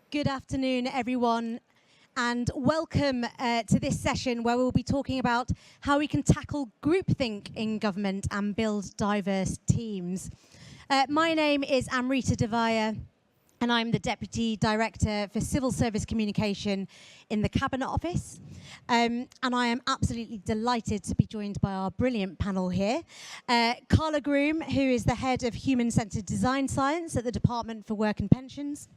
Good afternoon, everyone, and welcome to this session where we'll be talking about how we can tackle groupthink in government and build diverse teams. My name is Amrita Devaya, and I'm the Deputy Director for Civil Service Communication in the Cabinet Office. And I am absolutely delighted to be joined by our brilliant panel here. Carla Groom, who is the Head of Human-Centred Design Science at the Department for Work and Pensions.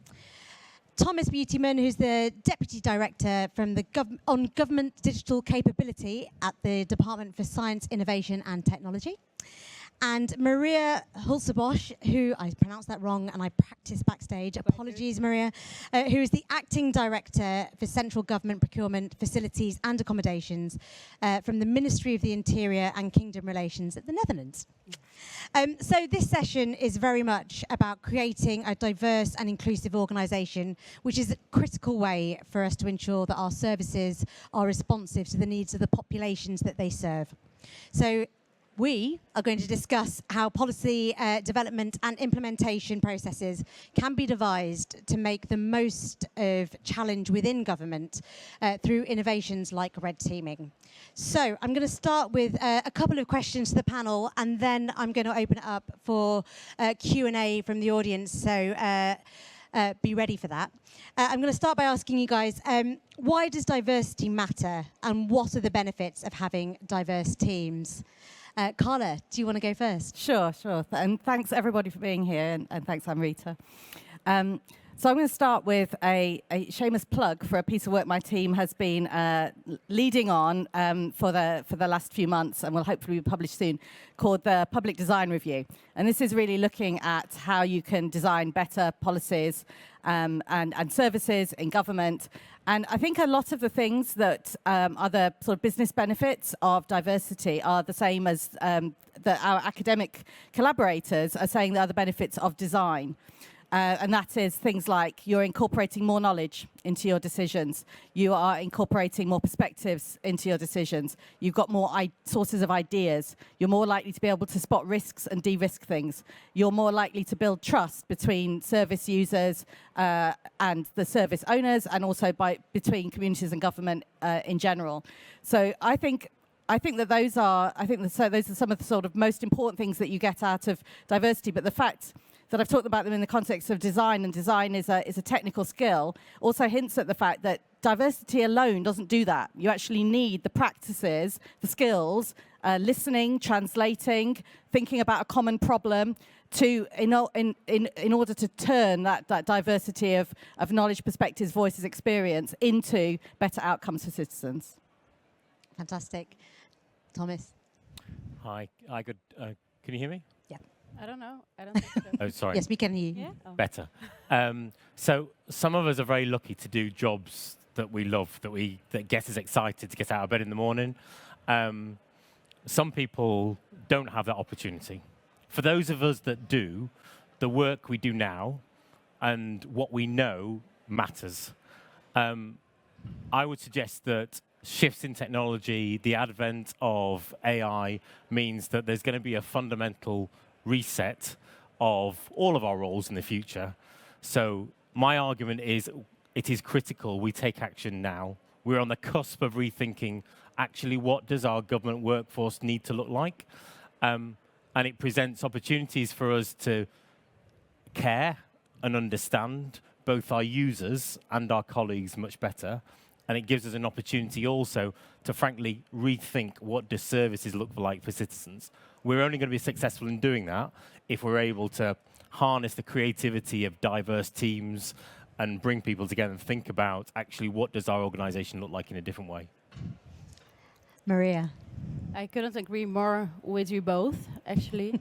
Thomas Beautyman, who's the Deputy Director from the on Government Digital Capability at the Department for Science, Innovation and Technology. And Maria Hulsebosch, who, I pronounced that wrong and I practiced backstage, apologies Maria, who is the Acting Director for Central Government Procurement, Facilities and Accommodations from the Ministry of the Interior and Kingdom Relations at the Netherlands. So this session is very much about creating a diverse and inclusive organisation, which is a critical way for us to ensure that our services are responsive to the needs of the populations that they serve. So we are going to discuss how policy development and implementation processes can be devised to make the most of challenge within government through innovations like red teaming. So I'm going to start with a couple of questions to the panel, and then I'm going to open it up for Q&A from the audience. So be ready for that. I'm going to start by asking you guys, why does diversity matter, and what are the benefits of having diverse teams? Carla, do you want to go first? Sure. And thanks everybody for being here, and thanks Amrita. So I'm going to start with a shameless plug for a piece of work my team has been leading on for the last few months, and will hopefully be published soon, called the Public Design Review. And this is really looking at how you can design better policies and services in government. And I think a lot of the things that are the sort of business benefits of diversity are the same as our academic collaborators are saying the other benefits of design. And that is things like you're incorporating more knowledge into your decisions. You are incorporating more perspectives into your decisions. You've got more sources of ideas. You're more likely to be able to spot risks and de-risk things. You're more likely to build trust between service users and the service owners, and also between communities and government in general. So I think that those are some of the sort of most important things that you get out of diversity. But the fact that I've talked about them in the context of design, and design is a technical skill, also hints at the fact that diversity alone doesn't do that. You actually need the practices, the skills, listening, translating, thinking about a common problem in order to turn that diversity of knowledge, perspectives, voices, experience into better outcomes for citizens. Fantastic. Thomas. Hi, good. Can you hear me? Yeah. I don't know. I don't think so. Oh, sorry. Yes, we can hear you. Yeah? Oh. Better. So some of us are very lucky to do jobs that we love, that get us excited to get out of bed in the morning. Some people don't have that opportunity. For those of us that do, the work we do now and what we know matters. I would suggest that shifts in technology, the advent of AI, means that there's going to be a fundamental reset of all of our roles in the future. So my argument is it is critical we take action now. We're on the cusp of rethinking actually what does our government workforce need to look like. And it presents opportunities for us to care and understand both our users and our colleagues much better. And it gives us an opportunity also to frankly rethink what do services look like for citizens. We're only going to be successful in doing that if we're able to harness the creativity of diverse teams and bring people together and think about actually what does our organization look like in a different way. Maria. I couldn't agree more with you both, actually.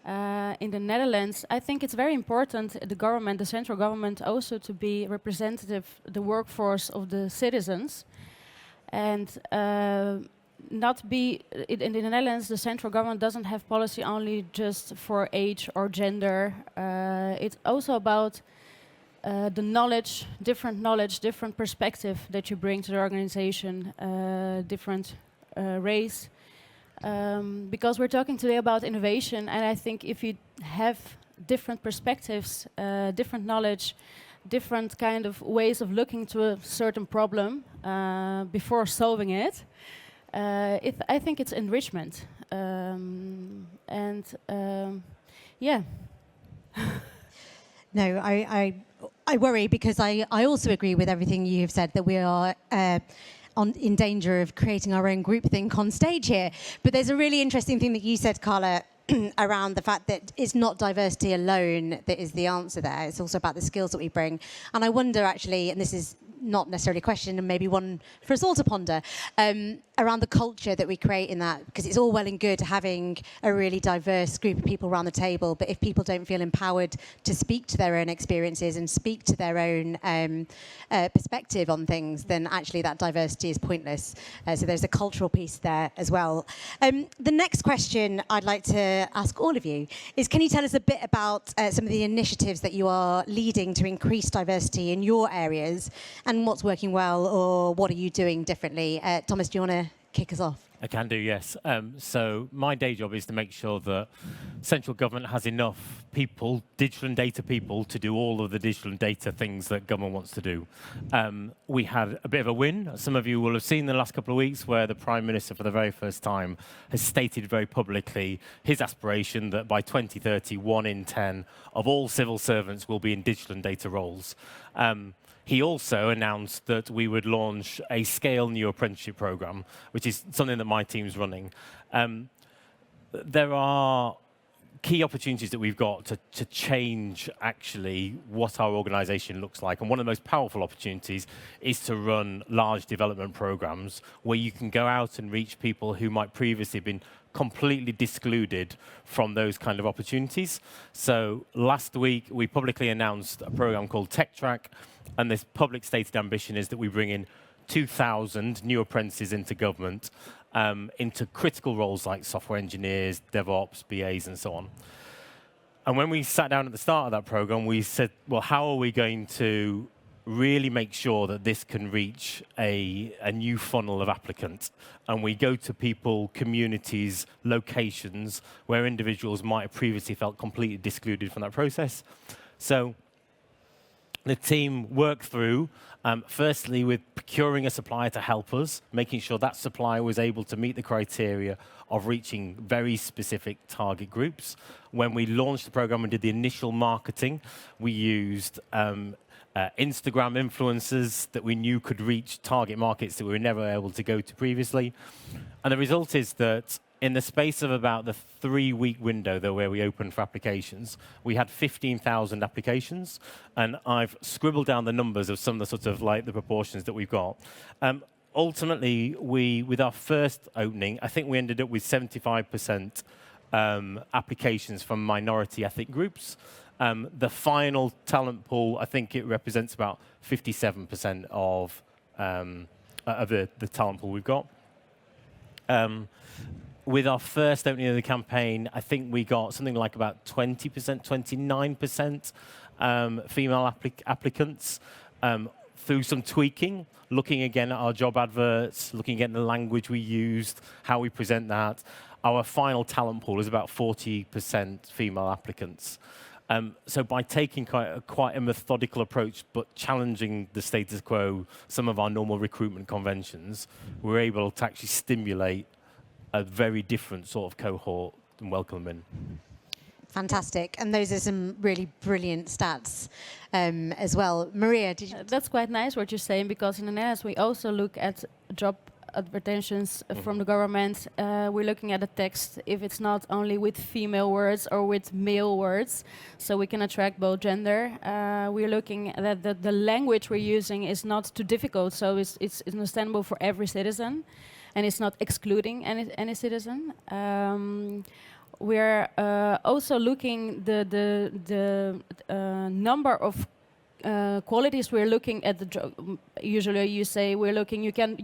In the Netherlands, I think it's very important, the central government, also to be representative, the workforce of the citizens. And not be, in the Netherlands, the central government doesn't have policy only just for age or gender. It's also about the knowledge, different perspective that you bring to the organization, different race. Because we're talking today about innovation, and I think if you have different perspectives, different knowledge, different kind of ways of looking to a certain problem before solving it. I think it's enrichment. Yeah. No, I worry because I also agree with everything you have said, that we are in danger of creating our own groupthink on stage here. But there's a really interesting thing that you said, Carla, around the fact that it's not diversity alone that is the answer there. It's also about the skills that we bring. And I wonder actually, and this is not necessarily a question and maybe one for us all to ponder, around the culture that we create in that, because it's all well and good having a really diverse group of people around the table, but if people don't feel empowered to speak to their own experiences and speak to their own perspective on things, then actually that diversity is pointless. So there's a cultural piece there as well. The next question I'd like to ask all of you is, can you tell us a bit about some of the initiatives that you are leading to increase diversity in your areas, and what's working well, or what are you doing differently? Thomas, do you want to kick us off? I can do, yes. So my day job is to make sure that central government has enough people, digital and data people, to do all of the digital and data things that government wants to do. We had a bit of a win. Some of you will have seen in the last couple of weeks where the Prime Minister, for the very first time, has stated very publicly his aspiration that by 2030, 1 in 10 of all civil servants will be in digital and data roles. He also announced that we would launch a scale new apprenticeship program, which is something that my team's running. There are key opportunities that we've got to change actually what our organization looks like. And one of the most powerful opportunities is to run large development programs where you can go out and reach people who might previously have been completely excluded from those kind of opportunities. So last week, we publicly announced a program called Tech Track, and this public stated ambition is that we bring in 2,000 new apprentices into government, into critical roles like software engineers, DevOps, BAs, and so on. And when we sat down at the start of that program, we said, well, how are we going to really make sure that this can reach a new funnel of applicants? And we go to people, communities, locations where individuals might have previously felt completely excluded from that process. So the team worked through, firstly, with procuring a supplier to help us, making sure that supplier was able to meet the criteria of reaching very specific target groups. When we launched the program and did the initial marketing, we used Instagram influencers that we knew could reach target markets that we were never able to go to previously. And the result is that in the space of about the 3-week window though, where we opened for applications, we had 15,000 applications, and I've scribbled down the numbers of some of the sort of like the proportions that we've got. Ultimately, with our first opening, I think we ended up with 75% applications from minority ethnic groups. The final talent pool, I think it represents about 57% of the talent pool we've got. With our first opening of the campaign, I think we got something like about 20%, 29% female applicants. Through some tweaking, looking again at our job adverts, looking at the language we used, how we present that, our final talent pool is about 40% female applicants. So by taking quite a methodical approach, but challenging the status quo, some of our normal recruitment conventions, we're able to actually stimulate a very different sort of cohort and welcome them in. Fantastic. And those are some really brilliant stats as well. Maria, did you? That's quite nice what you're saying, because in the Netherlands we also look at job advertentions from the government. We're looking at the text, if it's not only with female words or with male words, so we can attract both gender. We're looking at that the language we're using is not too difficult, so it's understandable for every citizen, and it's not excluding any citizen. We're also looking the number of qualities we're looking at the job. Usually you say we're looking, you have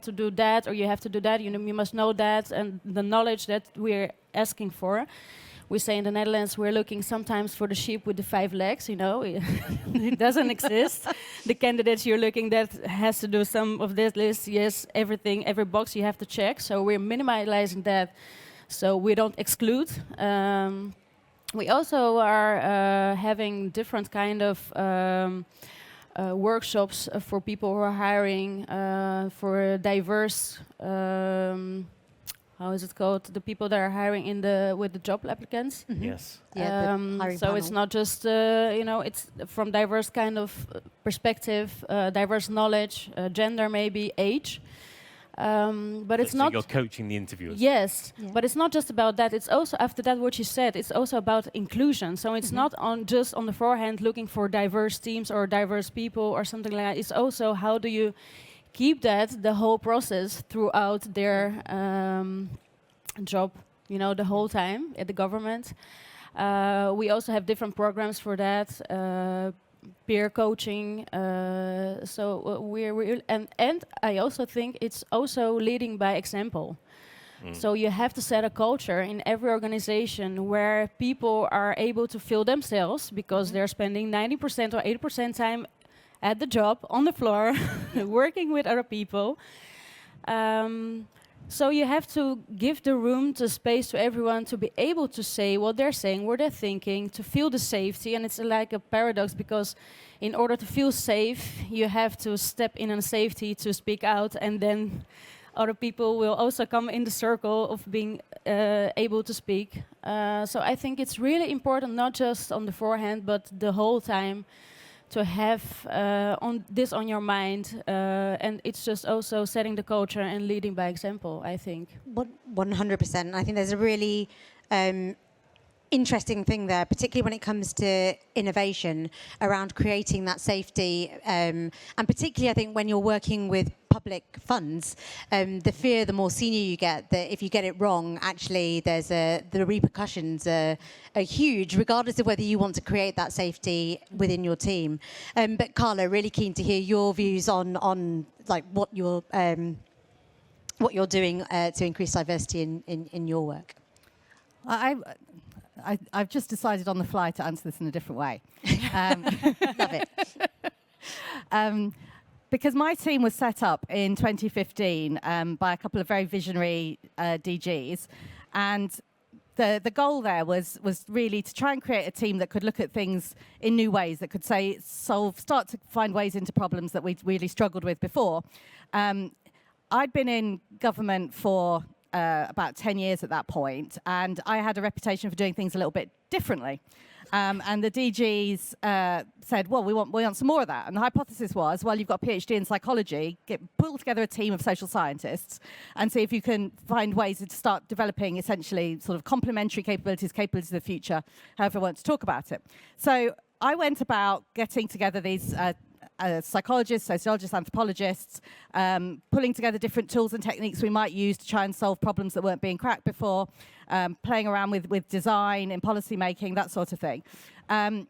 to do that, or you have to do that, you must know that, and the knowledge that we're asking for. We say in the Netherlands we're looking sometimes for the sheep with the 5 legs, it doesn't exist. The candidates you're looking at has to do some of this list, yes, everything, every box you have to check, so we're minimizing that so we don't exclude. We also are having different kind of workshops for people who are hiring for diverse. How is it called? The people that are hiring with the job applicants. Yes. Yeah, the hiring So it's panel. not just it's from diverse kind of perspective, diverse knowledge, gender, maybe age. But it's So not. you're coaching the interviewers. Yes, Yeah. but it's not just about that. It's also after that what you said. It's also about inclusion. So it's not just on the forehand looking for diverse teams or diverse people or something like that. It's also how do you keep that the whole process throughout their job. The whole time at the government. We also have different programs for that. Peer coaching. We're and I also think it's also leading by example. So you have to set a culture in every organization where people are able to feel themselves because they're spending 90% or 80% time at the job, on the floor, working with other people. So you have to give the room, the space to everyone to be able to say what they're saying, what they're thinking, to feel the safety. And it's like a paradox because in order to feel safe, you have to step in on safety to speak out, and then other people will also come in the circle of being able to speak. So I think it's really important, not just on the forehand, but the whole time, to have on your mind, and it's just also setting the culture and leading by example, I think. 100%. I think there's a really interesting thing there, particularly when it comes to innovation around creating that safety. And particularly, I think, when you're working with public funds, the fear, the more senior you get, that if you get it wrong, actually, the repercussions are huge, regardless of whether you want to create that safety within your team. But Carla, really keen to hear your views on like what you're doing to increase diversity in your work. I've just decided on the fly to answer this in a different way. Love it. Because my team was set up in 2015 by a couple of very visionary DGs, and the goal there was really to try and create a team that could look at things in new ways, that could start to find ways into problems that we'd really struggled with before. I'd been in government for about 10 years at that point, and I had a reputation for doing things a little bit differently. And the DGs said, well, we want some more of that. And the hypothesis was, well, you've got a PhD in psychology, pull together a team of social scientists and see if you can find ways to start developing essentially sort of complementary capabilities of the future, however you want to talk about it. So I went about getting together these psychologists, sociologists, anthropologists, pulling together different tools and techniques we might use to try and solve problems that weren't being cracked before, playing around with design and policy making, that sort of thing. And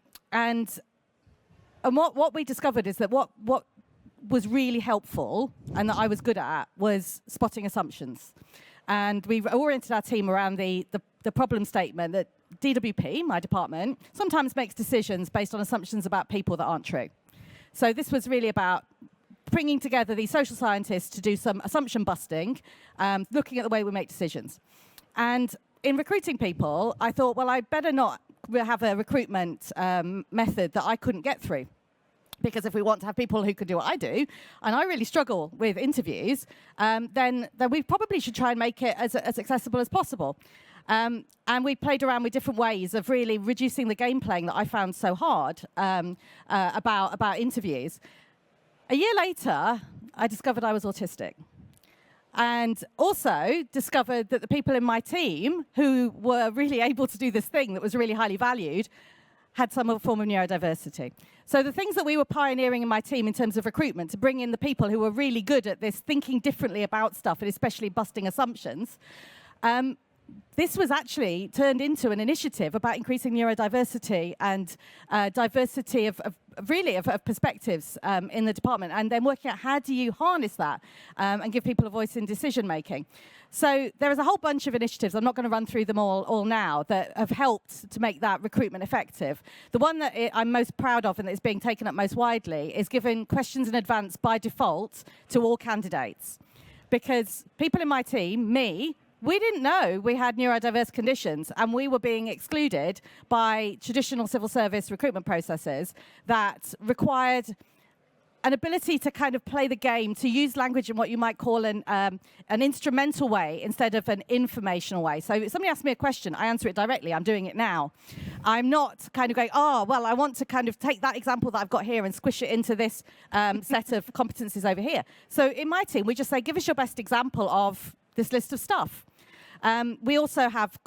what we discovered is that what was really helpful and that I was good at was spotting assumptions. And we oriented our team around the problem statement that DWP, my department, sometimes makes decisions based on assumptions about people that aren't true. So this was really about bringing together these social scientists to do some assumption busting, looking at the way we make decisions. And in recruiting people, I thought, well, I'd better not have a recruitment method that I couldn't get through. Because if we want to have people who can do what I do, and I really struggle with interviews, then we probably should try and make it as accessible as possible. And we played around with different ways of really reducing the game playing that I found so hard about interviews. A year later, I discovered I was autistic. And also discovered that the people in my team who were really able to do this thing that was really highly valued had some form of neurodiversity. So the things that we were pioneering in my team in terms of recruitment to bring in the people who were really good at this, thinking differently about stuff, and especially busting assumptions, this was actually turned into an initiative about increasing neurodiversity and diversity of perspectives in the department, and then working out how do you harness that and give people a voice in decision making. So there is a whole bunch of initiatives, I'm not going to run through them all now, that have helped to make that recruitment effective. The one that I'm most proud of and that is being taken up most widely is giving questions in advance by default to all candidates. Because people in my team, me, we didn't know we had neurodiverse conditions, and we were being excluded by traditional civil service recruitment processes that required an ability to kind of play the game, to use language in what you might call an instrumental way instead of an informational way. So if somebody asks me a question, I answer it directly. I'm doing it now. I'm not kind of going, oh, well, I want to kind of take that example that I've got here and squish it into this set of competencies over here. So in my team, we just say, give us your best example of this list of stuff. We also have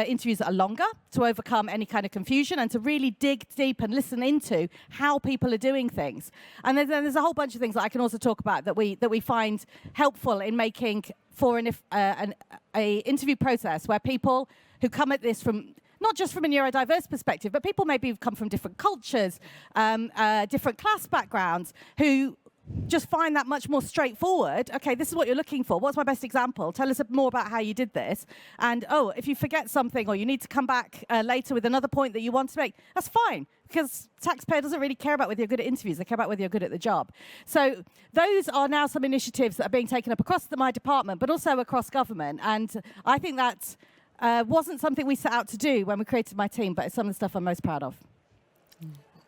interviews that are longer to overcome any kind of confusion and to really dig deep and listen into how people are doing things. And then there's a whole bunch of things that I can also talk about that we find helpful in making for an interview process where people who come at this from not just from a neurodiverse perspective, but people maybe who've come from different cultures, different class backgrounds, who just find that much more straightforward. Okay, this is what you're looking for. What's my best example? Tell us more about how you did this. And, oh, if you forget something or you need to come back later with another point that you want to make, that's fine, because taxpayer doesn't really care about whether you're good at interviews. They care about whether you're good at the job. So those are now some initiatives that are being taken up across my department, but also across government. And I think that wasn't something we set out to do when we created my team, but it's some of the stuff I'm most proud of.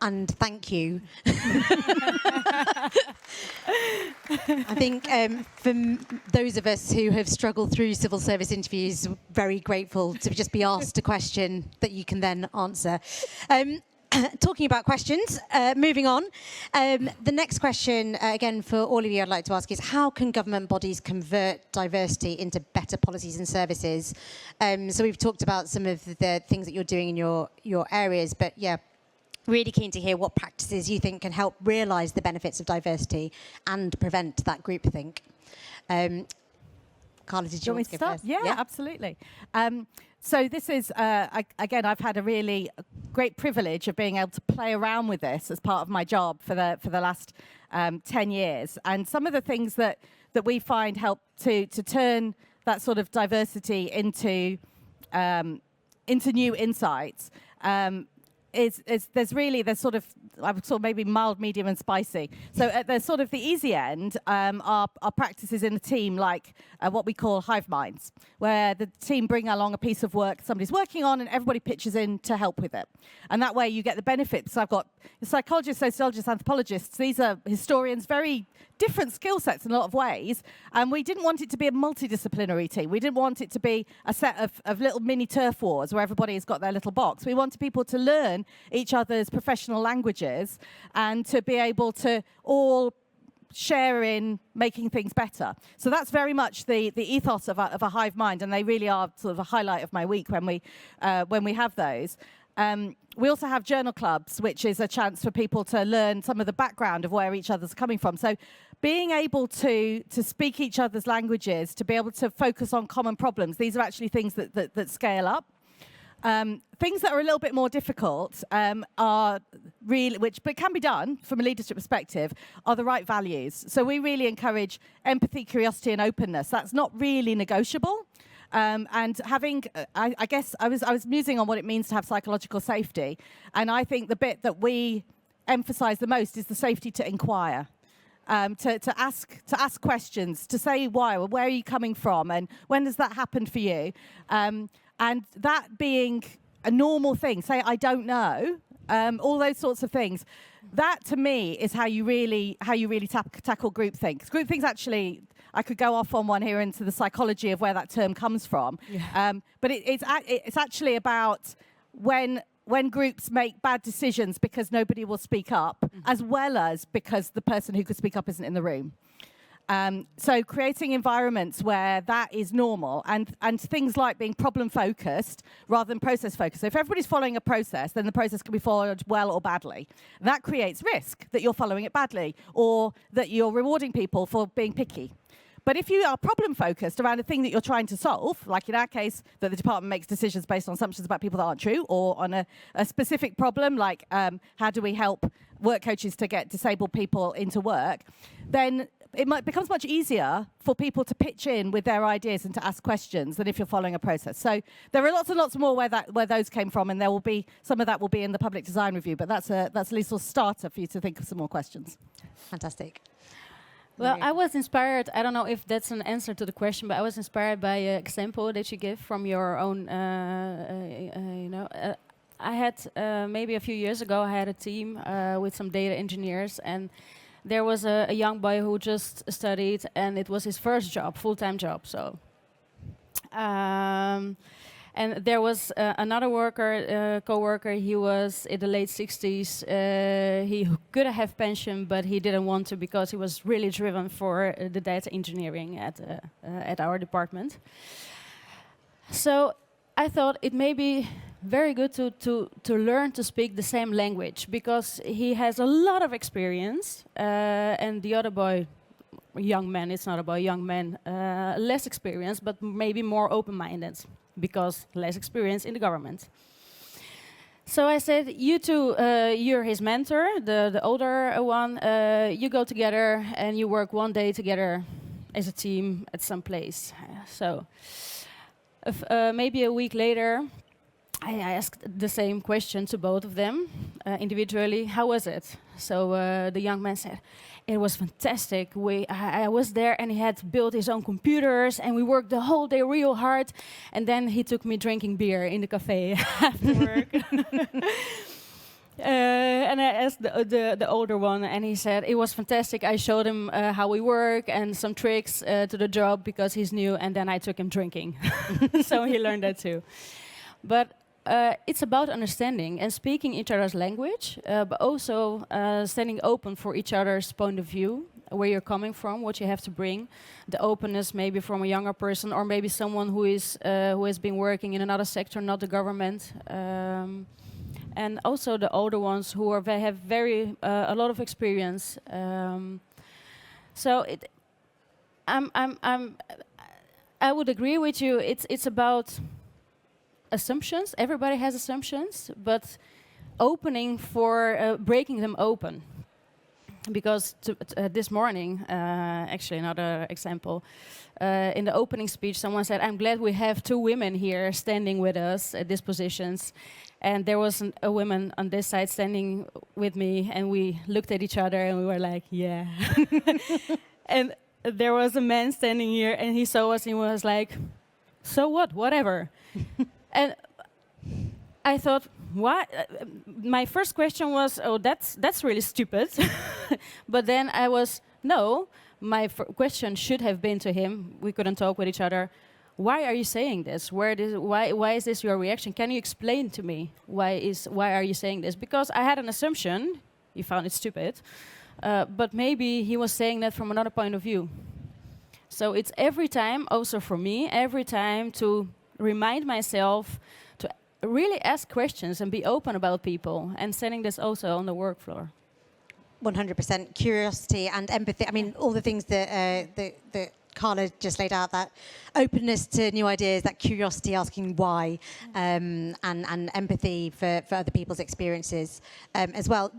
And thank you. I think for those of us who have struggled through civil service interviews, very grateful to just be asked a question that you can then answer. Talking about questions, moving on. The next question, again, for all of you, I'd like to ask is, how can government bodies convert diversity into better policies and services? So we've talked about some of the things that you're doing in your areas, but yeah, really keen to hear what practices you think can help realise the benefits of diversity and prevent that groupthink. Carla, did you want to go start? first? Yeah, absolutely. So this is, again, I've had a really great privilege of being able to play around with this as part of my job for the last 10 years. And some of the things that we find help to turn that sort of diversity into new insights there's sort of, I would sort of maybe mild, medium, and spicy. So at the sort of the easy end are practices in the team like what we call hive minds, where the team bring along a piece of work somebody's working on and everybody pitches in to help with it. And that way you get the benefits. So I've got psychologists, sociologists, anthropologists. These are historians, very different skill sets in a lot of ways. And we didn't want it to be a multidisciplinary team. We didn't want it to be a set of little mini turf wars where everybody has got their little box. We wanted people to learn each other's professional languages and to be able to all share in making things better. So that's very much the ethos of a hive mind, and they really are sort of a highlight of my week when we have those. We also have journal clubs, which is a chance for people to learn some of the background of where each other's coming from. So being able to speak each other's languages, to be able to focus on common problems, these are actually things that scale up. Things that are a little bit more difficult are really, but can be done from a leadership perspective, are the right values. So we really encourage empathy, curiosity, and openness. That's not really negotiable. And having, I guess, I was musing on what it means to have psychological safety. And I think the bit that we emphasize the most is the safety to inquire. To ask questions, to say why, or where are you coming from, and when does that happen for you? And that being a normal thing, say, I don't know, all those sorts of things. That, to me, is how you really tackle groupthink. Groupthink's actually, I could go off on one here into the psychology of where that term comes from. Yeah. But it's actually about when groups make bad decisions because nobody will speak up, as well as because the person who could speak up isn't in the room. So creating environments where that is normal, and things like being problem-focused rather than process-focused. So if everybody's following a process, then the process can be followed well or badly. And that creates risk that you're following it badly, or that you're rewarding people for being picky. But if you are problem-focused around a thing that you're trying to solve, like in our case, that the department makes decisions based on assumptions about people that aren't true, or on a specific problem, like how do we help work coaches to get disabled people into work, then it becomes much easier for people to pitch in with their ideas and to ask questions than if you're following a process. So there are lots and lots more where those came from, and there will be some of that will be in the public design review. But that's at least a starter for you to think of some more questions. Fantastic. Well, I was inspired. I don't know if that's an answer to the question, but I was inspired by an example that you give from your own. I had maybe a few years ago. I had a team with some data engineers, and there was a young boy who just studied, and it was his first job, full-time job. So. And there was another co-worker. He was in the late 60s. He could have pension, but he didn't want to because he was really driven for the data engineering at our department. So I thought it may be very good to learn to speak the same language because he has a lot of experience, and the other boy, young man, it's not about young men, less experience, but maybe more open-minded because less experience in the government. So I said, you two, you're his mentor, the older one, you go together and you work one day together as a team at some place. So maybe a week later, I asked the same question to both of them individually. How was it? So the young man said, it was fantastic. I was there and he had built his own computers and we worked the whole day real hard. And then he took me drinking beer in the cafe after work. And I asked the older one and he said, it was fantastic. I showed him how we work and some tricks to the job because he's new. And then I took him drinking. So he learned that too. But it's about understanding and speaking each other's language, but also standing open for each other's point of view, where you're coming from, what you have to bring, the openness maybe from a younger person or maybe someone who has been working in another sector, not the government, and also the older ones who have a lot of experience. So I would agree with you. It's about assumptions. Everybody has assumptions, but opening for breaking them open. Because this morning, actually another example, in the opening speech, someone said, "I'm glad we have two women here standing with us at these positions." And there was a woman on this side standing with me, and we looked at each other, and we were like, "Yeah." And there was a man standing here, and he saw us, and he was like, "So what? Whatever." And I thought, why? My first question was, oh, that's really stupid. But then I was, no, my question should have been to him. We couldn't talk with each other. Why are you saying this? Why is this your reaction? Can you explain to me why are you saying this? Because I had an assumption. You found it stupid. But maybe he was saying that from another point of view. So it's every time, also for me, every time to remind myself to really ask questions and be open about people, and setting this also on the work floor. 100% curiosity and empathy. I mean, all the things that Carla just laid out, that openness to new ideas, that curiosity, asking why, and empathy for other people's experiences as well.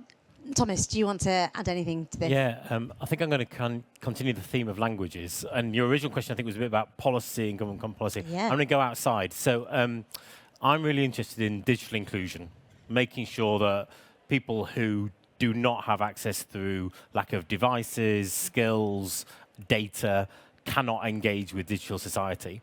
Thomas, do you want to add anything to this? Yeah, I think I'm going to continue the theme of languages. And your original question, I think, was a bit about policy and government policy. Yeah. I'm going to go outside. So I'm really interested in digital inclusion, making sure that people who do not have access through lack of devices, skills, data, cannot engage with digital society.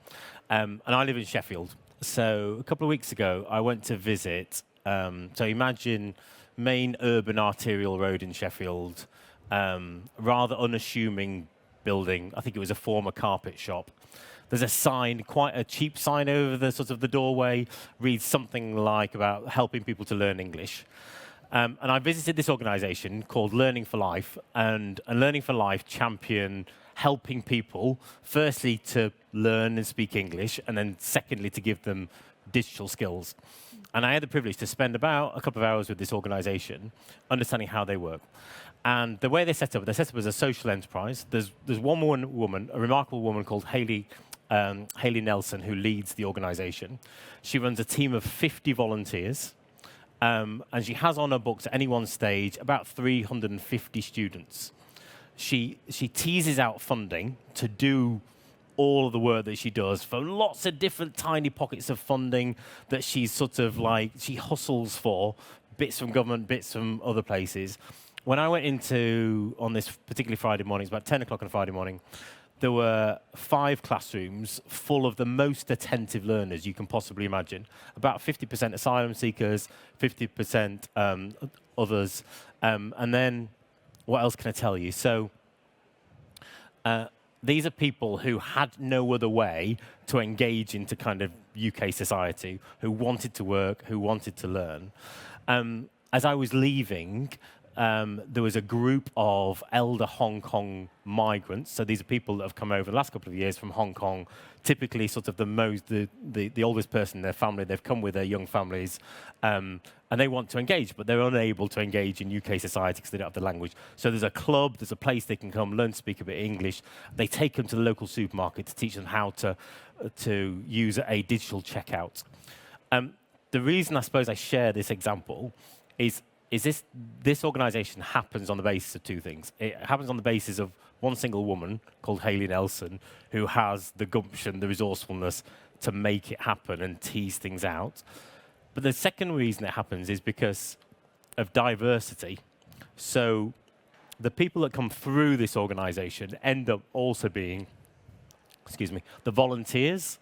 And I live in Sheffield. So a couple of weeks ago, I went to visit, so imagine main urban arterial road in Sheffield, rather unassuming building. I think it was a former carpet shop. There's a sign, quite a cheap sign over the sort of the doorway, reads something like about helping people to learn English. And I visited this organization called Learning for Life, and Learning for Life champion helping people, firstly, to learn and speak English, and then secondly, to give them digital skills. And I had the privilege to spend about a couple of hours with this organization, understanding how they work. And the way they're set up as a social enterprise. There's one woman, a remarkable woman called Hayley Nelson, who leads the organization. She runs a team of 50 volunteers, and she has on her books at any one stage about 350 students. She teases out funding to do all of the work that she does for lots of different tiny pockets of funding that she's sort of like, she hustles for, bits from government, bits from other places. when I went into, on this particularly Friday morning, it's about 10 o'clock on a Friday morning, there were 5 classrooms full of the most attentive learners you can possibly imagine. About 50% asylum seekers, 50% others. And then, what else can I tell you? So, these are people who had no other way to engage into kind of UK society, who wanted to work, who wanted to learn. As I was leaving, there was a group of elder Hong Kong migrants. So these are people that have come over the last couple of years from Hong Kong, typically sort of the oldest person in their family. They've come with their young families, and they want to engage, but they're unable to engage in UK society because they don't have the language. So there's a club, there's a place they can come, learn to speak a bit of English. They take them to the local supermarket to teach them how to use a digital checkout. The reason I suppose I share this example is this organisation happens on the basis of 2 things. It happens on the basis of one single woman called Hayley Nelson, who has the gumption, the resourcefulness to make it happen and tease things out. But the second reason it happens is because of diversity. So the people that come through this organisation end up also being, the volunteers.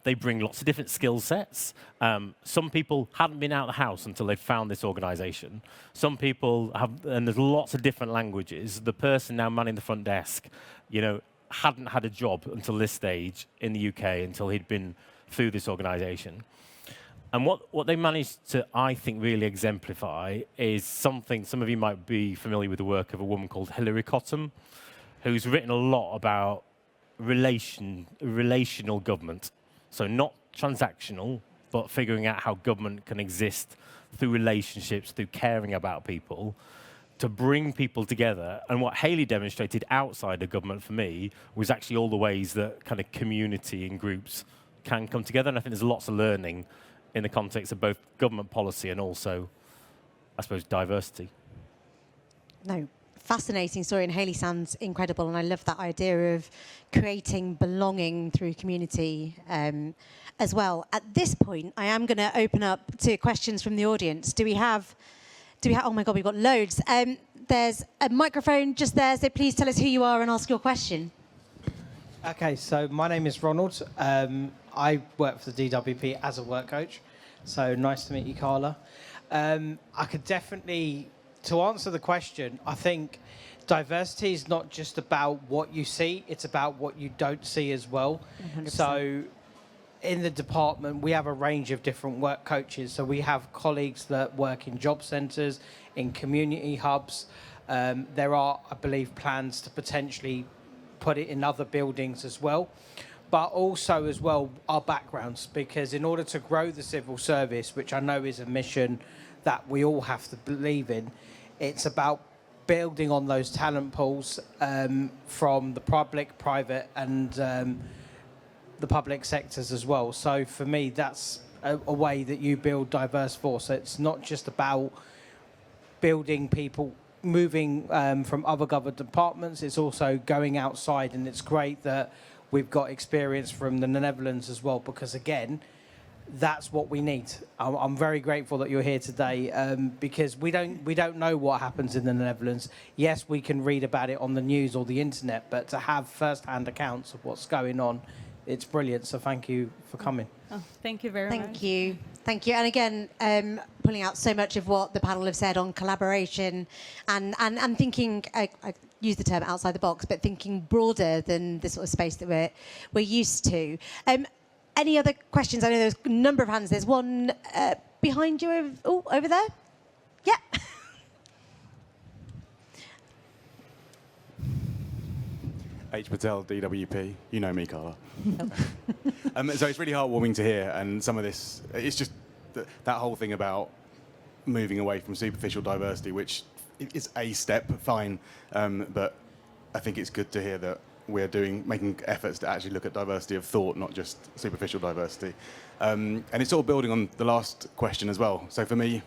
They bring lots of different skill sets. Some people hadn't been out of the house until they found this organisation. Some people have, and there's lots of different languages. The person now manning the front desk, hadn't had a job until this stage in the UK, until he'd been through this organisation. And what they managed to, I think, really exemplify is something, some of you might be familiar with the work of a woman called Hilary Cottam, who's written a lot about relational government. So not transactional, but figuring out how government can exist through relationships, through caring about people, to bring people together. And what Hayley demonstrated outside of government for me was actually all the ways that kind of community and groups can come together. And I think there's lots of learning in the context of both government policy and also, I suppose, diversity. No, fascinating story, and Hayley sounds incredible, and I love that idea of creating belonging through community as well. At this point, I am going to open up to questions from the audience. Do we have, oh my God, we've got loads. There's a microphone just there, so please tell us who you are and ask your question. Okay, so my name is Ronald. I work for the DWP as a work coach, so nice to meet you, Carla. I could definitely, to answer the question, I think diversity is not just about what you see, it's about what you don't see as well. 100%. So in the department, we have a range of different work coaches. So we have colleagues that work in job centres, in community hubs. There are, I believe, plans to potentially put it in other buildings as well. But also as well, our backgrounds, because in order to grow the civil service, which I know is a mission that we all have to believe in, it's about building on those talent pools from the public, private, and the public sectors as well. So for me, that's a way that you build diverse force. So it's not just about building people moving from other government departments, it's also going outside, and it's great that we've got experience from the Netherlands as well, because again, that's what we need. I'm very grateful that you're here today because we don't know what happens in the Netherlands. Yes, we can read about it on the news or the internet, but to have first-hand accounts of what's going on, it's brilliant. So thank you for coming. Oh, thank you very much. Thank you. Thank you. And again, pulling out so much of what the panel have said on collaboration and thinking, I use the term outside the box, but thinking broader than the sort of space that we're used to. Any other questions? I know there's a number of hands. There's one behind you. Over there. Yeah. H. Patel, DWP. You know me, Carla. So it's really heartwarming to hear, and some of this, it's just that whole thing about moving away from superficial diversity, which is a step, fine, but I think it's good to hear that we're making efforts to actually look at diversity of thought, not just superficial diversity. And it's all building on the last question as well. So for me,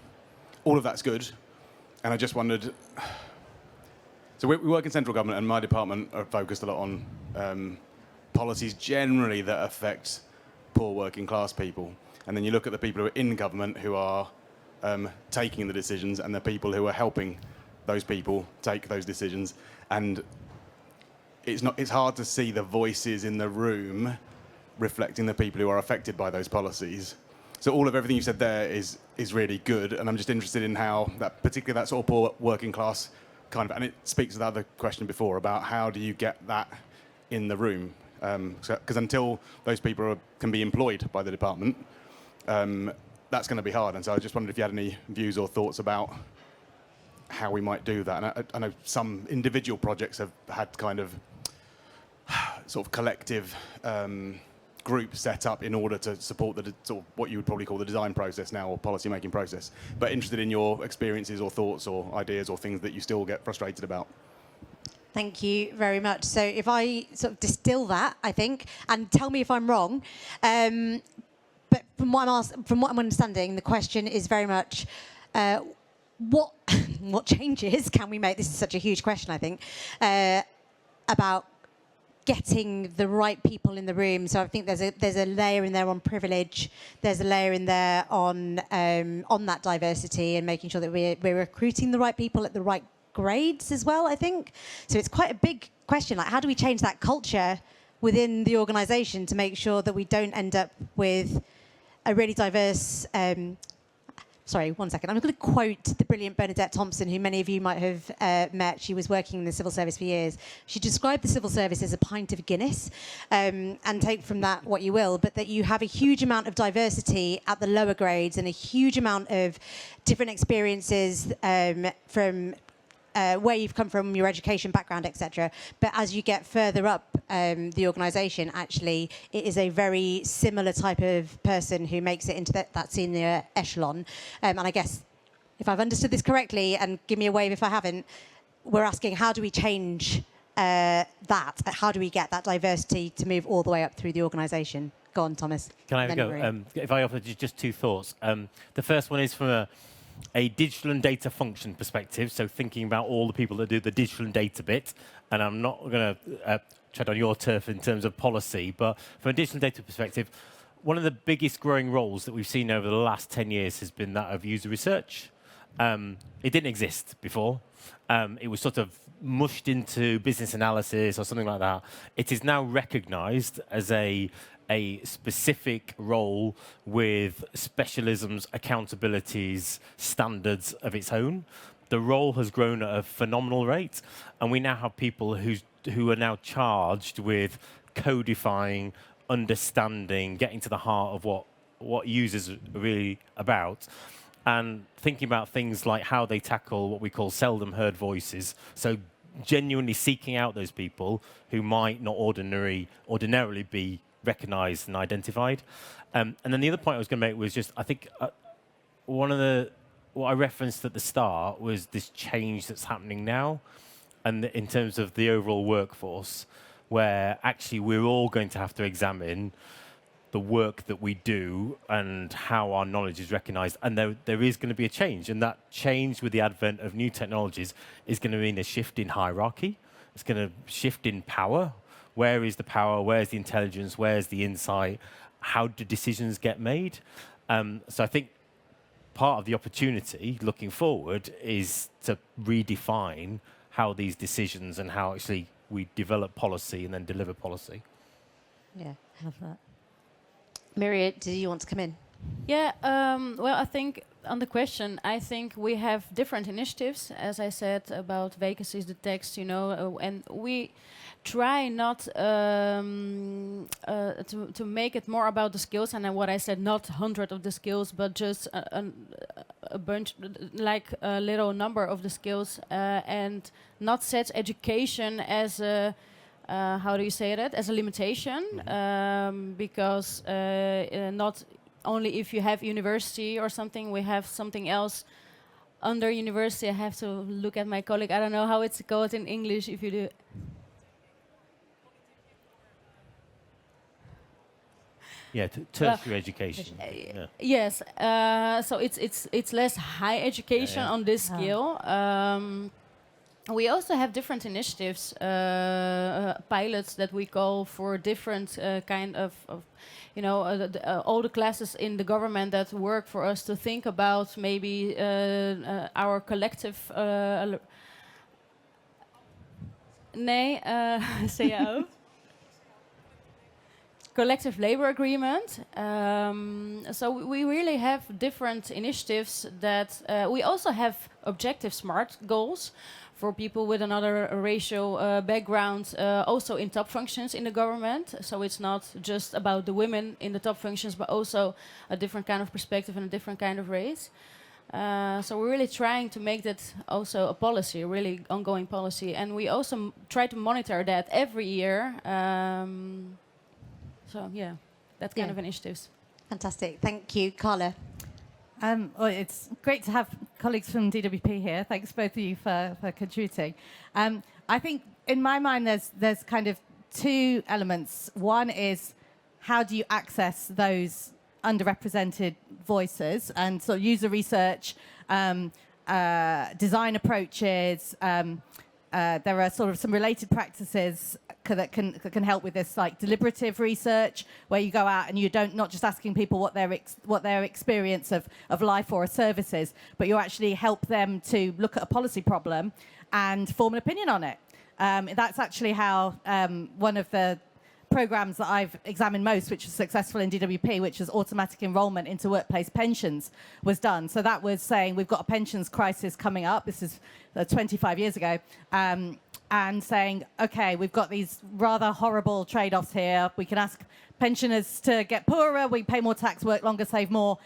all of that's good, and I just wondered, so we work in central government, and my department are focused a lot on policies generally that affect poor working class people. And then you look at the people who are in government who are taking the decisions, and the people who are helping those people take those decisions, and it's hard to see the voices in the room reflecting the people who are affected by those policies. So all of everything you said there is really good, and I'm just interested in how that, particularly that sort of poor working class kind of, and it speaks to the other question before about how do you get that in the room? Because until those people can be employed by the department, that's going to be hard. And so I just wondered if you had any views or thoughts about how we might do that. And I know some individual projects have had kind of sort of collective group set up in order to support the sort of what you would probably call the design process now, or policy making process. But interested in your experiences or thoughts or ideas or things that you still get frustrated about. Thank you very much. So if I sort of distill that, I think, and tell me if I'm wrong, but from what I'm understanding, the question is very much what changes can we make? This is such a huge question, I think, about getting the right people in the room. So I think there's a layer in there on privilege. There's a layer in there on that diversity and making sure that we're recruiting the right people at the right grades as well, I think. So it's quite a big question. Like, how do we change that culture within the organisation to make sure that we don't end up with a really diverse... Sorry, one second. I'm going to quote the brilliant Bernadette Thompson, who many of you might have met. She was working in the civil service for years. She described the civil service as a pint of Guinness, and take from that what you will, but that you have a huge amount of diversity at the lower grades and a huge amount of different experiences from where you've come from, your education background, etc. But as you get further up the organisation, actually, it is a very similar type of person who makes it into that senior echelon. And I guess, if I've understood this correctly, and give me a wave if I haven't, we're asking how do we change that? How do we get that diversity to move all the way up through the organisation? Go on, Thomas. Can I have a go? If I offer just two thoughts. The first one is from a digital and data function perspective, so thinking about all the people that do the digital and data bit, and I'm not going to tread on your turf in terms of policy, but from a digital and data perspective, one of the biggest growing roles that we've seen over the last 10 years has been that of user research. It didn't exist before. It was sort of mushed into business analysis or something like that. It is now recognised as a specific role with specialisms, accountabilities, standards of its own. The role has grown at a phenomenal rate, and we now have people who are now charged with codifying, understanding, getting to the heart of what users are really about, and thinking about things like how they tackle what we call seldom heard voices. So genuinely seeking out those people who might not ordinarily be recognised and identified. And then the other point I was going to make was just, I think what I referenced at the start was this change that's happening now, and in terms of the overall workforce, where actually we're all going to have to examine the work that we do and how our knowledge is recognised. And there is going to be a change, and that change with the advent of new technologies is going to mean a shift in hierarchy. It's going to shift in power. Where is the power? Where's the intelligence? Where's the insight? How do decisions get made? So I think part of the opportunity looking forward is to redefine how these decisions and how actually we develop policy and then deliver policy. Yeah, I love that. Miriam, do you want to come in? Yeah, well, I think on the question, I think we have different initiatives, as I said, about vacancies, the text, and we try not to make it more about the skills, and then what I said, not 100 of the skills, but just a bunch, like a little number of the skills, and not set education as a how do you say that? As a limitation, because not only if you have university or something, we have something else under university. I have to look at my colleague. I don't know how it's called in English if you do. Yeah, tertiary education. Yeah. Yes, so it's less high education on this skill. We also have different initiatives, pilots that we call for different kind of all the classes in the government that work for us to think about maybe our collective CAO. Collective labor agreement. So we really have different initiatives that we also have objective SMART goals for people with another racial background, also in top functions in the government. So it's not just about the women in the top functions, but also a different kind of perspective and a different kind of race. So we're really trying to make that also a policy, a really ongoing policy. And we also try to monitor that every year. So yeah, that kind of initiatives. Fantastic. Thank you. Carla. Well, it's great to have colleagues from DWP here. Thanks both of you for contributing. I think in my mind there's kind of two elements. One is how do you access those underrepresented voices, and so user research, design approaches. There are sort of some related practices that can help with this, like deliberative research, where you go out and you don't not just asking people what their experience of life or services, but you actually help them to look at a policy problem and form an opinion on it. That's actually how one of the programs that I've examined most, which was successful in DWP, which was automatic enrollment into workplace pensions, was done. So that was saying we've got a pensions crisis coming up. This is 25 years ago. And saying, OK, we've got these rather horrible trade-offs here. We can ask pensioners to get poorer. We pay more tax, work longer, save more.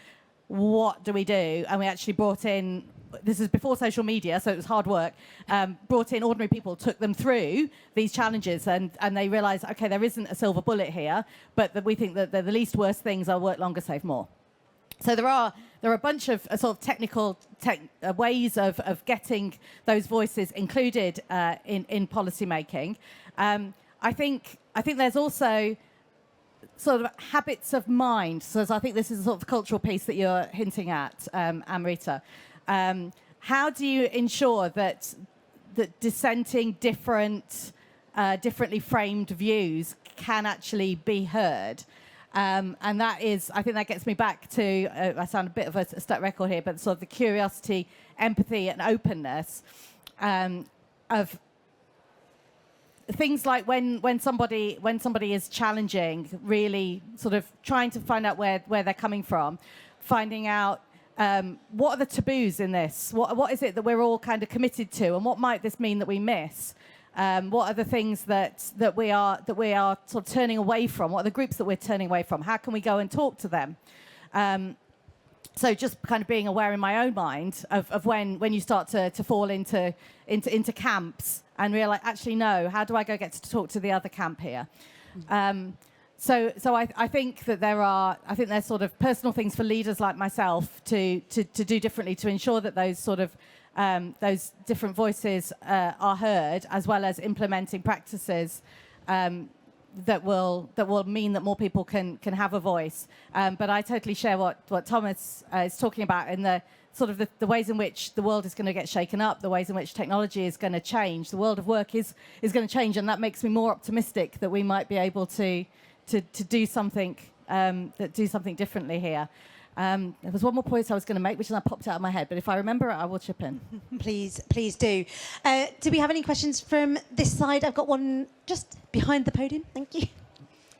What do we do? And we actually brought in, this is before social media, so it was hard work, brought in ordinary people, took them through these challenges, and they realized, OK, there isn't a silver bullet here, but that we think that the least worst things are work longer, save more. So there are a bunch of sort of technical ways of getting those voices included in policy making. I think there's also sort of habits of mind. So I think this is a sort of cultural piece that you're hinting at, Amrita. How do you ensure that dissenting, differently framed views can actually be heard? And that is, I think that gets me back to, I sound a bit of a stuck record here, but sort of the curiosity, empathy, and openness of things like when somebody is challenging, really sort of trying to find out where they're coming from, finding out what are the taboos in this, what is it that we're all kind of committed to, and what might this mean that we miss. What are the things that we are sort of turning away from? What are the groups that we're turning away from? How can we go and talk to them? So just kind of being aware in my own mind of when you start to fall into camps and realize, actually, no, how do I go get to talk to the other camp here? So I think that there's sort of personal things for leaders like myself to do differently to ensure that those sort of those different voices are heard, as well as implementing practices that will mean that more people can have a voice. But I totally share what Thomas is talking about in the sort of the ways in which the world is going to get shaken up, the ways in which technology is going to change. The world of work is going to change, and that makes me more optimistic that we might be able to do something differently here. There was one more point I was going to make, which I popped out of my head, but if I remember it, I will chip in. Please do. Do we have any questions from this side? I've got one just behind the podium. Thank you.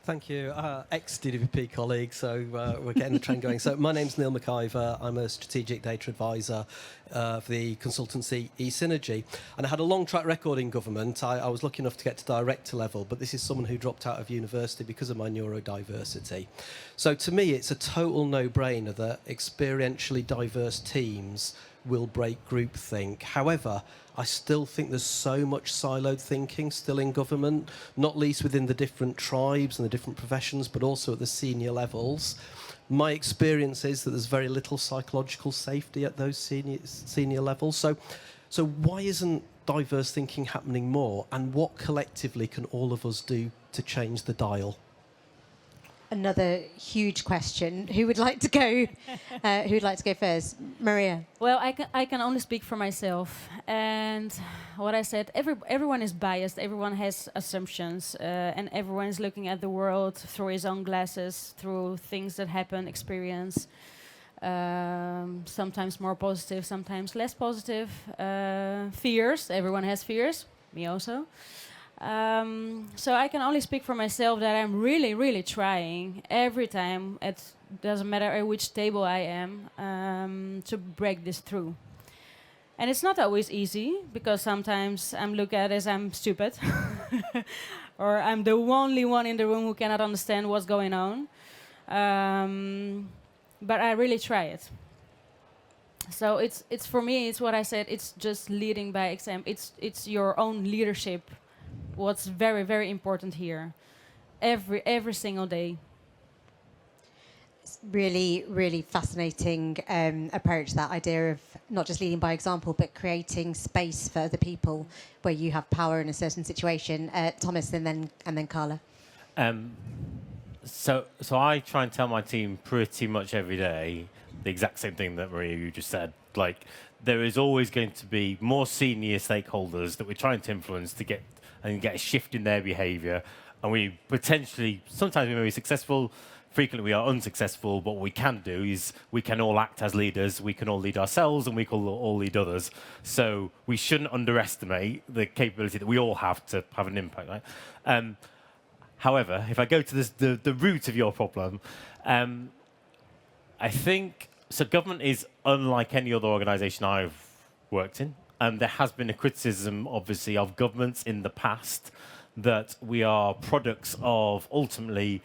Thank you. Ex-DWP colleague, so we're getting the trend going. So my name's Neil McIver. I'm a strategic data advisor for the consultancy eSynergy. And I had a long track record in government. I was lucky enough to get to director level, but this is someone who dropped out of university because of my neurodiversity. So to me, it's a total no-brainer that experientially diverse teams will break groupthink. However, I still think there's so much siloed thinking still in government, not least within the different tribes and the different professions, but also at the senior levels. My experience is that there's very little psychological safety at those senior levels. So why isn't diverse thinking happening more? And what collectively can all of us do to change the dial? another huge question. Who would like to go? Who would like to go first? Maria. Well, I can only speak for myself. And what I said, everyone is biased. Everyone has assumptions. And everyone is looking at the world through his own glasses, through things that happen, experience. Sometimes more positive, sometimes less positive. Fears. Everyone has fears. Me also. So I can only speak for myself that I'm really, really trying every time. It doesn't matter at which table I am to break this through. And it's not always easy because sometimes I'm looked at as I'm stupid, or I'm the only one in the room who cannot understand what's going on. But I really try it. So it's for me. It's what I said. It's just leading by example. It's your own leadership. What's very, very important here, every single day. It's really, really fascinating approach, that idea of not just leading by example, but creating space for other people where you have power in a certain situation. Thomas, and then Carla. So I try and tell my team pretty much every day the exact same thing that Maria, you just said. Like, there is always going to be more senior stakeholders that we're trying to influence to get a shift in their behaviour. And we potentially, sometimes we may be successful, frequently we are unsuccessful, but what we can do is we can all act as leaders, we can all lead ourselves, and we can all lead others. So we shouldn't underestimate the capability that we all have to have an impact, right? However, if I go to the root of your problem, I think, so government is unlike any other organisation I've worked in. There has been a criticism, obviously, of governments in the past that we are products of, ultimately,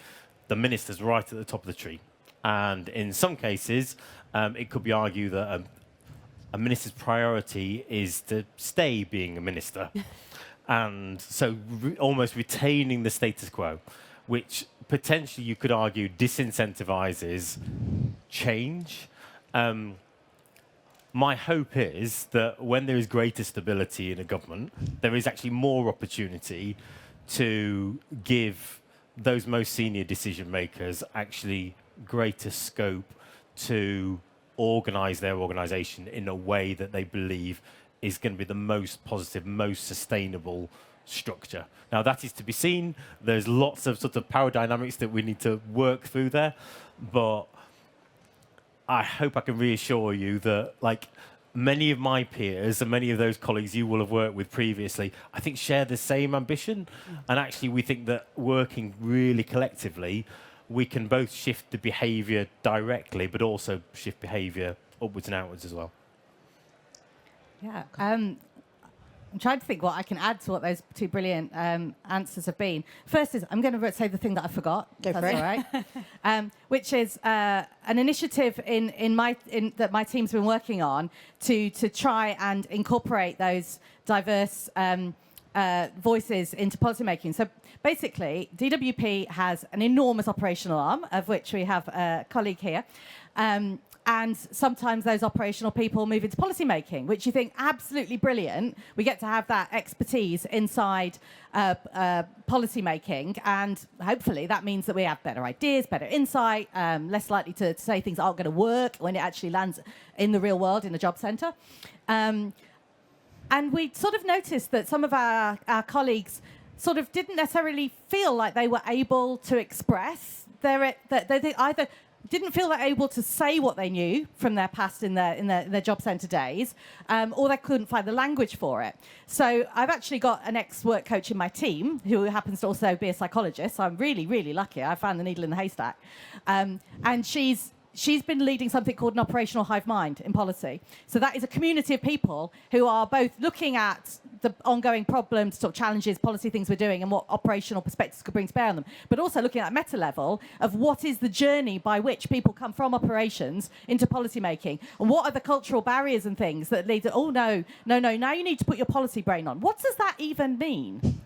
the ministers right at the top of the tree. And in some cases, it could be argued that a minister's priority is to stay being a minister. And so almost retaining the status quo, which potentially you could argue disincentivises change. My hope is that when there is greater stability in a government, there is actually more opportunity to give those most senior decision makers actually greater scope to organise their organisation in a way that they believe is going to be the most positive, most sustainable structure. Now, that is to be seen. There's lots of sort of power dynamics that we need to work through there, but I hope I can reassure you that, like, many of my peers and many of those colleagues you will have worked with previously, I think share the same ambition. And actually, we think that working really collectively, we can both shift the behaviour directly, but also shift behaviour upwards and outwards as well. Yeah. I'm trying to think what I can add to what those two brilliant answers have been. First is, I'm going to say the thing that I forgot. Go for that's it. all right. Which is an initiative that my team's been working on to try and incorporate those diverse voices into policymaking. So basically, DWP has an enormous operational arm, of which we have a colleague here. And sometimes those operational people move into policy making, which you think absolutely brilliant. We get to have that expertise inside policy making, and hopefully that means that we have better ideas, better insight, less likely to say things aren't going to work when it actually lands in the real world, in the job centre. And we sort of noticed that some of our colleagues sort of didn't necessarily feel like they were able to express that they either didn't feel they're able to say what they knew from their past in their job centre days, or they couldn't find the language for it. So I've actually got an ex-work coach in my team who happens to also be a psychologist. So I'm really, really lucky. I found the needle in the haystack. And she's been leading something called an operational hive mind in policy. So that is a community of people who are both looking at the ongoing problems, sort of challenges, policy things we're doing, and what operational perspectives could bring to bear on them, but also looking at meta level of what is the journey by which people come from operations into policy making, and what are the cultural barriers and things that lead to, oh, no, now you need to put your policy brain on. What does that even mean?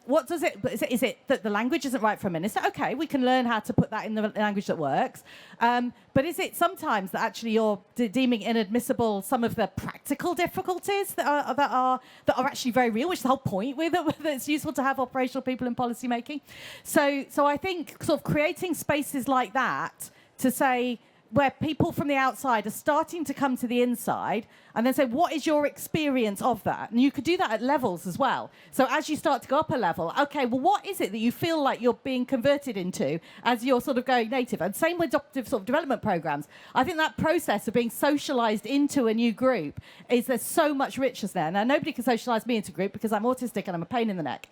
What does it? Is it that the language isn't right for a minister? Okay, we can learn how to put that in the language that works. But is it sometimes that actually you're deeming inadmissible some of the practical difficulties that are actually very real, which is the whole point with it, that it's useful to have operational people in policy making. So I think sort of creating spaces like that to say, where people from the outside are starting to come to the inside and then say, what is your experience of that? And you could do that at levels as well. So as you start to go up a level, okay, well, what is it that you feel like you're being converted into as you're sort of going native? And same with adoptive sort of development programs. I think that process of being socialized into a new group there's so much richness there. Now, nobody can socialize me into a group because I'm autistic and I'm a pain in the neck.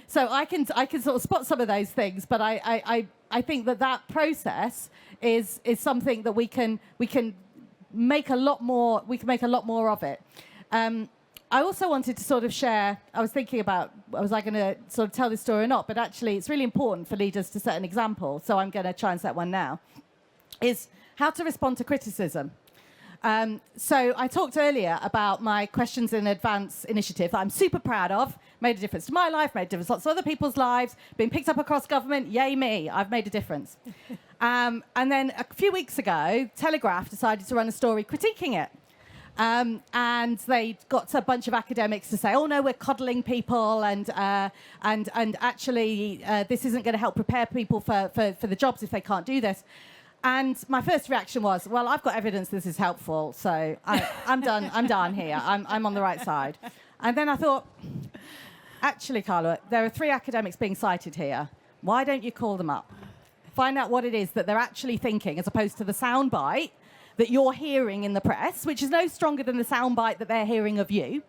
So I can sort of spot some of those things, but I think that process is something that we can make a lot more. We can make a lot more of it. I also wanted to sort of share. I was thinking about was I going to sort of tell this story or not? But actually, it's really important for leaders to set an example. So I'm going to try and set one now. Is how to respond to criticism. So I talked earlier about my Questions in Advance initiative that I'm super proud of. Made a difference to my life, made a difference to lots of other people's lives, been picked up across government, yay me, I've made a difference. And then a few weeks ago, Telegraph decided to run a story critiquing it. And they got a bunch of academics to say, oh no, we're coddling people and actually this isn't going to help prepare people for the jobs if they can't do this. And my first reaction was, well, I've got evidence this is helpful, so I'm done here. I'm on the right side. And then I thought, actually, Carla, there are 3 academics being cited here. Why don't you call them up? Find out what it is that they're actually thinking, as opposed to the soundbite that you're hearing in the press, which is no stronger than the soundbite that they're hearing of you.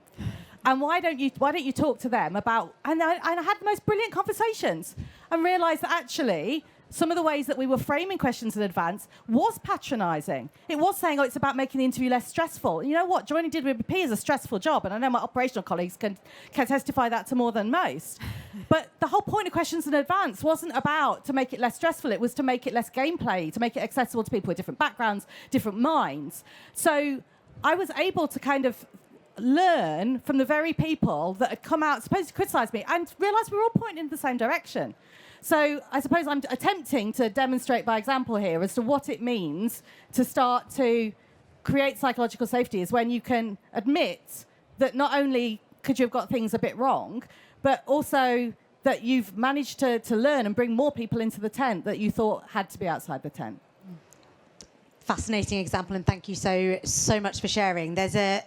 And why don't you talk to them about? And I had the most brilliant conversations and realised that actually some of the ways that we were framing questions in advance was patronising. It was saying, oh, it's about making the interview less stressful. And you know what? Joining DWP is a stressful job, and I know my operational colleagues can testify that to more than most. But the whole point of questions in advance wasn't about to make it less stressful. It was to make it less gameplay, to make it accessible to people with different backgrounds, different minds. So I was able to kind of learn from the very people that had come out supposed to criticise me and realise we were all pointing in the same direction. So I suppose I'm attempting to demonstrate by example here as to what it means to start to create psychological safety is when you can admit that not only could you have got things a bit wrong, but also that you've managed to learn and bring more people into the tent that you thought had to be outside the tent. Fascinating example, and thank you so much for sharing. There's a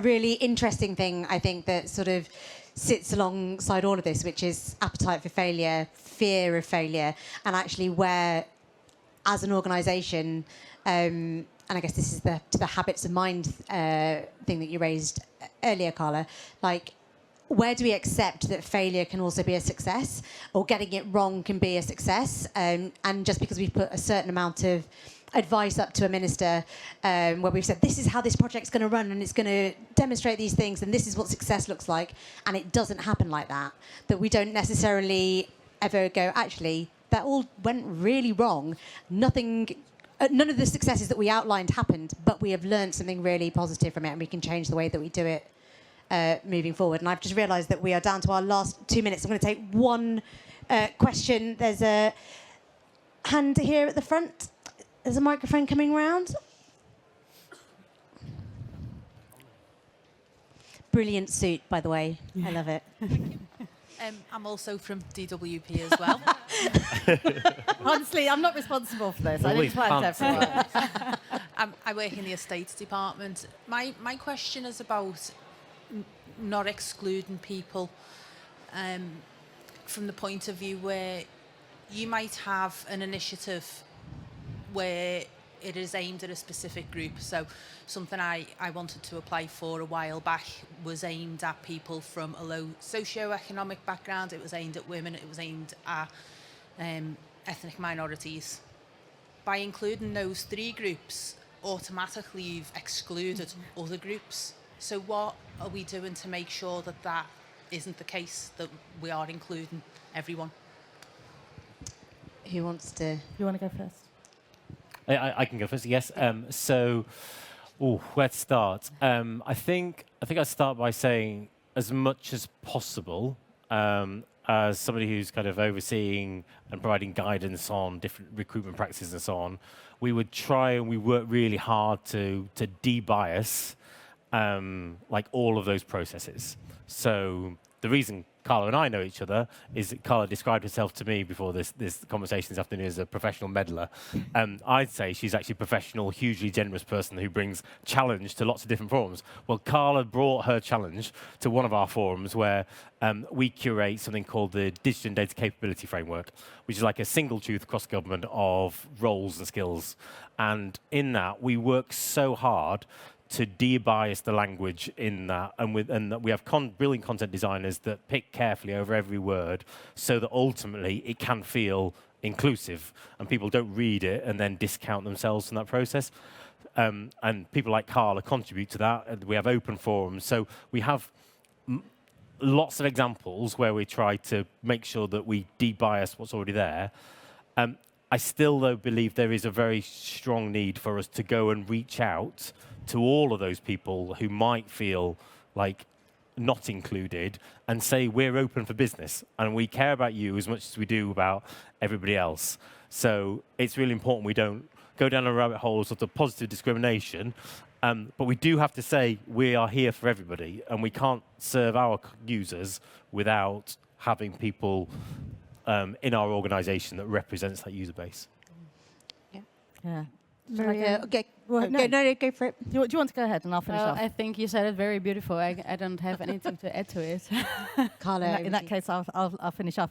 really interesting thing, I think, that sort of sits alongside all of this, which is appetite for failure, fear of failure, and actually where, as an organisation, and I guess this is the habits of mind thing that you raised earlier, Carla, like, where do we accept that failure can also be a success, or getting it wrong can be a success, and just because we've put a certain amount of advice up to a minister where we've said this is how this project's going to run and it's going to demonstrate these things and this is what success looks like, and it doesn't happen like that we don't necessarily ever go, actually, that all went really wrong. None of the successes that we outlined happened, but we have learned something really positive from it, and we can change the way that we do it moving forward. And I've just realised that we are down to our last 2 minutes. I'm going to take one question. There's a hand here at the front. There's a microphone coming round. Brilliant suit, by the way. I love it. I'm also from DWP as well. Honestly, I'm not responsible for this. I didn't plan to everyone. I work in the estates department. My question is about not excluding people from the point of view where you might have an initiative where it is aimed at a specific group. So something I wanted to apply for a while back was aimed at people from a low socio-economic background. It was aimed at women. It was aimed at ethnic minorities. By including those 3 groups, automatically you've excluded other groups. So what are we doing to make sure that that isn't the case, that we are including everyone? Who wants to? You want to go first? I can go first, yes. Where to start? I think I'd start by saying, as much as possible, as somebody who's kind of overseeing and providing guidance on different recruitment practices and so on, we would try and we work really hard to de-bias like all of those processes. So the reason Carla and I know each other is that Carla described herself to me before this conversation this afternoon as a professional meddler. I'd say she's actually a professional, hugely generous person who brings challenge to lots of different forums. Well, Carla brought her challenge to one of our forums where we curate something called the Digital and Data Capability Framework, which is like a single truth across government of roles and skills. And in that, we work so hard to de-bias the language in that, and we have brilliant content designers that pick carefully over every word so that ultimately it can feel inclusive and people don't read it and then discount themselves from that process. And people like Carla contribute to that. And we have open forums. So we have lots of examples where we try to make sure that we de-bias what's already there. I still, though, believe there is a very strong need for us to go and reach out to all of those people who might feel like not included and say, we're open for business and we care about you as much as we do about everybody else. So it's really important we don't go down a rabbit hole of sort of positive discrimination, but we do have to say we are here for everybody and we can't serve our users without having people in our organisation that represents that user base. Yeah. Maria, okay. Well, No, go for it. Do you want to go ahead and I'll finish off? I think you said it very beautiful. I don't have anything to add to it. Carla, In that case, I'll finish off.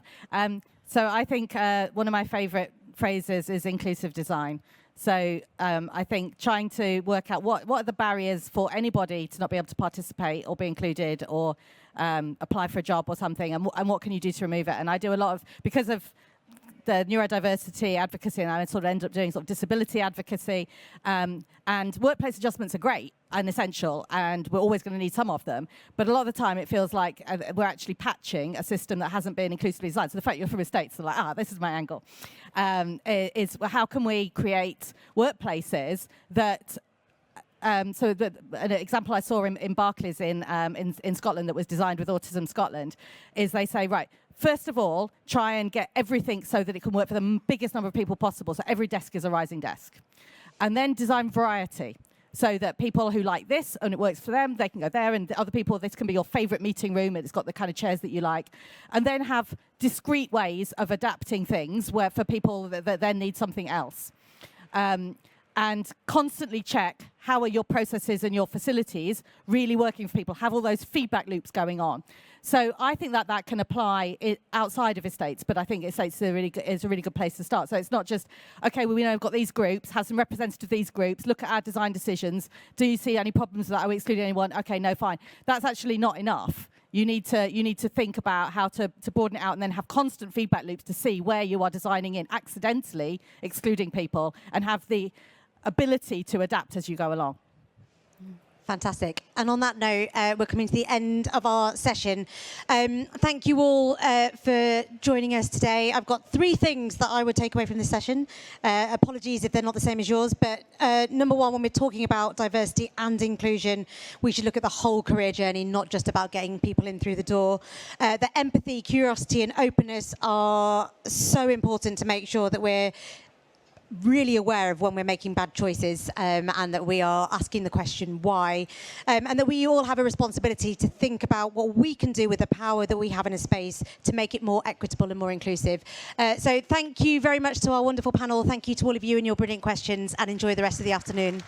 So I think one of my favourite phrases is inclusive design. So I think trying to work out what are the barriers for anybody to not be able to participate or be included or apply for a job or something, and what can you do to remove it? And I do a lot of, because of the neurodiversity advocacy, and I sort of end up doing sort of disability advocacy. And workplace adjustments are great and essential, and we're always going to need some of them. But a lot of the time, it feels like we're actually patching a system that hasn't been inclusively designed. So the fact you're from the States, they're like, this is my angle. Is how can we create workplaces that so an example I saw in Barclays in Scotland that was designed with Autism Scotland is they say, right, first of all, try and get everything so that it can work for the biggest number of people possible, so every desk is a rising desk. And then design variety, so that people who like this and it works for them, they can go there, and the other people, this can be your favorite meeting room, and it's got the kind of chairs that you like. And then have discrete ways of adapting things where for people that then need something else. And constantly check how are your processes and your facilities really working for people, have all those feedback loops going on. So I think that can apply outside of estates, but I think estates is a really good place to start. So it's not just, okay, well, we know we've got these groups, have some representative of these groups, look at our design decisions. Do you see any problems with that? Are we excluding anyone? Okay, no, fine. That's actually not enough. You need to think about how to broaden it out and then have constant feedback loops to see where you are designing in accidentally excluding people and have the ability to adapt as you go along. Fantastic. And on that note, we're coming to the end of our session. Thank you all for joining us today. I've got 3 things that I would take away from this session. Apologies if they're not the same as yours, but number one, when we're talking about diversity and inclusion, we should look at the whole career journey, not just about getting people in through the door. The empathy, curiosity, and openness are so important to make sure that we're really aware of when we're making bad choices, and that we are asking the question why, and that we all have a responsibility to think about what we can do with the power that we have in a space to make it more equitable and more inclusive. So thank you very much to our wonderful panel. Thank you to all of you and your brilliant questions, and enjoy the rest of the afternoon.